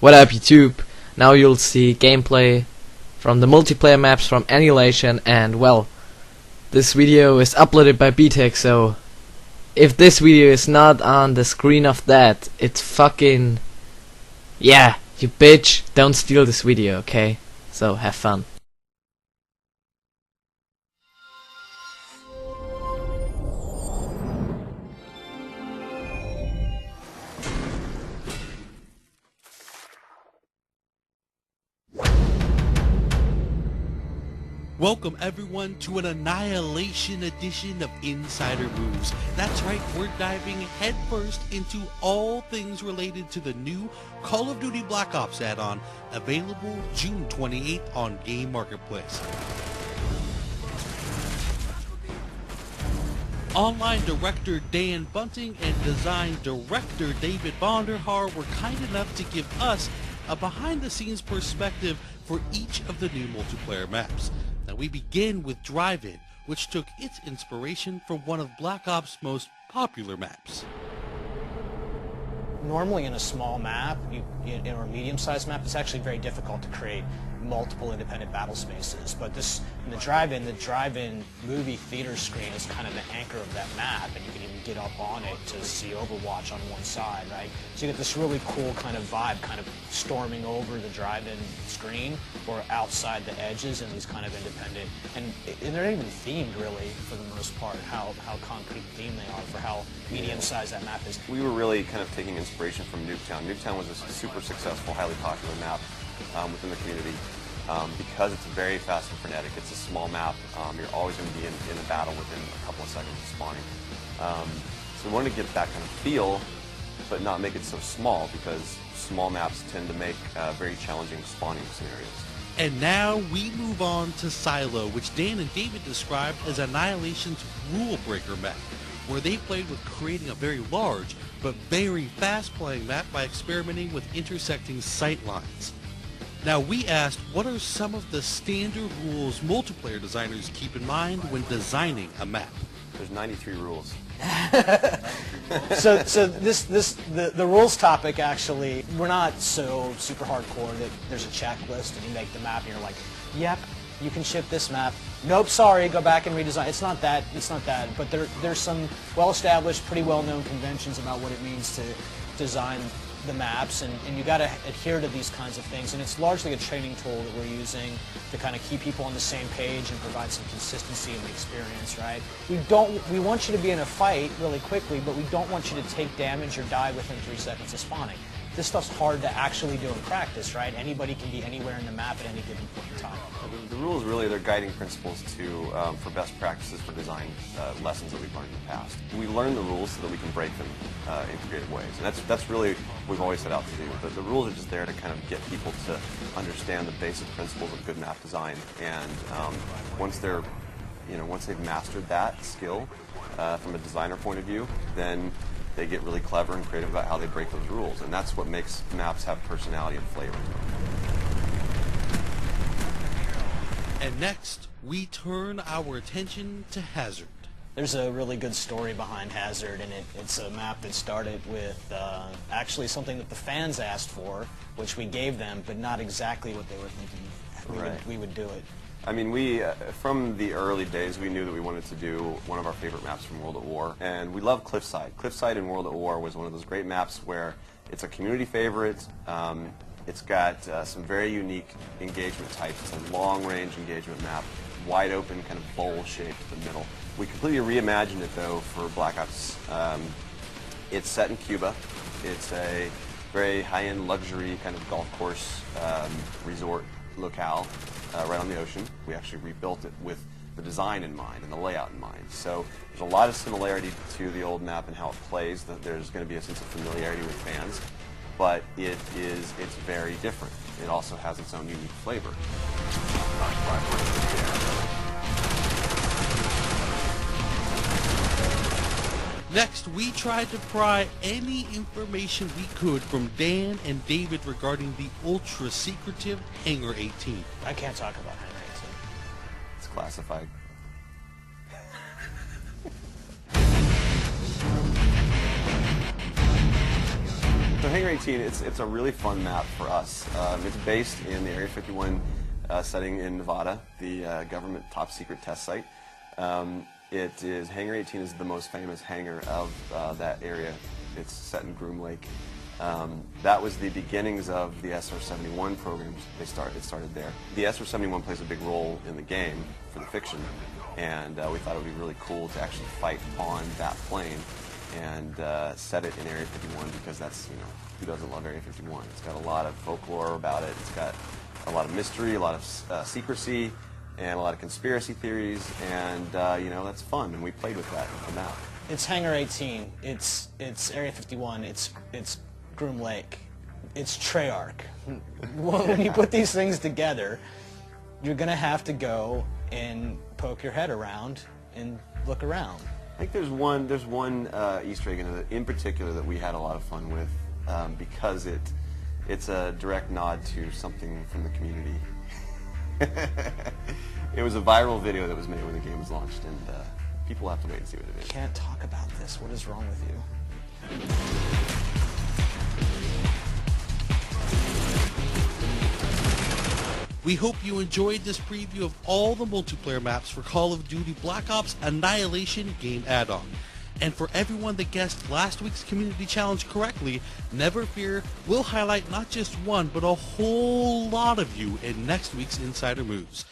What up YouTube? Now you'll see gameplay from the multiplayer maps from Annihilation, and well, this video is uploaded by BTech, so if this video is not on the screen of that, it's fucking... yeah, you bitch, don't steal this video, okay? So have fun. Welcome everyone to an Annihilation edition of Insider Moves. That's right, we're diving headfirst into all things related to the new Call of Duty Black Ops add-on, available June 28th on Game Marketplace. Online director Dan Bunting and design director David Vonderhaar were kind enough to give us a behind-the-scenes perspective for each of the new multiplayer maps. Now we begin with Drive-In, which took its inspiration from one of Black Ops' most popular maps. Normally in a small map, or a medium-sized map, it's actually very difficult to create multiple independent battle spaces. But this, in the drive-in movie theater screen is kind of the anchor of that map, and you can even get up on it to see Overwatch on one side, right? So you get this really cool kind of vibe, kind of storming over the drive-in screen or outside the edges in these kind of independent, and they're not even themed really for the most part, how concrete themed they are for how medium-sized that map is. We were really kind of taking inspiration from Nuketown. Nuketown was a super successful, highly popular map within the community because it's very fast and frenetic. It's a small map. You're always going to be in a battle within a couple of seconds of spawning. So we wanted to get that kind of feel, but not make it so small, because small maps tend to make very challenging spawning scenarios. And now we move on to Silo, which Dan and David described as Annihilation's rule breaker map, where they played with creating a very large but very fast-playing map by experimenting with intersecting sight lines. Now we asked, what are some of the standard rules multiplayer designers keep in mind when designing a map? There's 93 rules. So the rules topic, actually, we're not so super hardcore that there's a checklist and you make the map and you're like, yep, you can ship this map. Nope, sorry, go back and redesign. It's not that. But there's some well-established, pretty well-known conventions about what it means to design the maps, and you got to adhere to these kinds of things. And it's largely a training tool that we're using to kind of keep people on the same page and provide some consistency in the experience, right? We want you to be in a fight really quickly, but we don't want you to take damage or die within 3 seconds of spawning. This stuff's hard to actually do in practice, right? Anybody can be anywhere in the map at any given point in time. The rules really, they're guiding principles for best practices for design lessons that we've learned in the past. We learn the rules so that we can break them in creative ways, and that's really what we've always set out to do. But the rules are just there to kind of get people to understand the basic principles of good map design, and once they've mastered that skill from a designer point of view, then they get really clever and creative about how they break those rules, and that's what makes maps have personality and flavor. And next, we turn our attention to Hazard. There's a really good story behind Hazard, and it's a map that started with actually something that the fans asked for, which we gave them, but not exactly what they were thinking we would do it. I mean, from the early days, we knew that we wanted to do one of our favorite maps from World at War, and we love Cliffside. Cliffside in World at War was one of those great maps where it's a community favorite. It's got some very unique engagement types. It's a long-range engagement map, wide open, kind of bowl-shaped in the middle. We completely reimagined it, though, for Black Ops. It's set in Cuba. It's a very high-end luxury kind of golf course resort locale right on the ocean. We actually rebuilt it with the design in mind and the layout in mind. So there's a lot of similarity to the old map and how it plays. There's going to be a sense of familiarity with fans, but it's very different. It also has its own unique flavor. Next, we tried to pry any information we could from Dan and David regarding the ultra-secretive Hangar 18. I can't talk about Hangar 18. It's classified. The Hangar 18, it's a really fun map for us. It's based in the Area 51 setting in Nevada, the government top secret test site. Hangar 18 is the most famous hangar of that area. It's set in Groom Lake. That was the beginnings of the SR-71 programs. It started there. The SR-71 plays a big role in the game for the fiction, and we thought it would be really cool to actually fight on that plane and set it in Area 51, because that's, you know, who doesn't love Area 51? It's got a lot of folklore about it. It's got a lot of mystery, a lot of secrecy, and a lot of conspiracy theories, and you know, that's fun, and we played with that on the map. It's Hangar 18. It's Area 51. It's Groom Lake. It's Treyarch. When you put these things together, you're gonna have to go and poke your head around and look around. I think there's one Easter egg in particular that we had a lot of fun with, because it's a direct nod to something from the community. It was a viral video that was made when the game was launched, and people have to wait and see what it is. Can't talk about this. What is wrong with you? We hope you enjoyed this preview of all the multiplayer maps for Call of Duty Black Ops Annihilation game add-on. And for everyone that guessed last week's community challenge correctly, never fear, we'll highlight not just one, but a whole lot of you in next week's Insider Moves.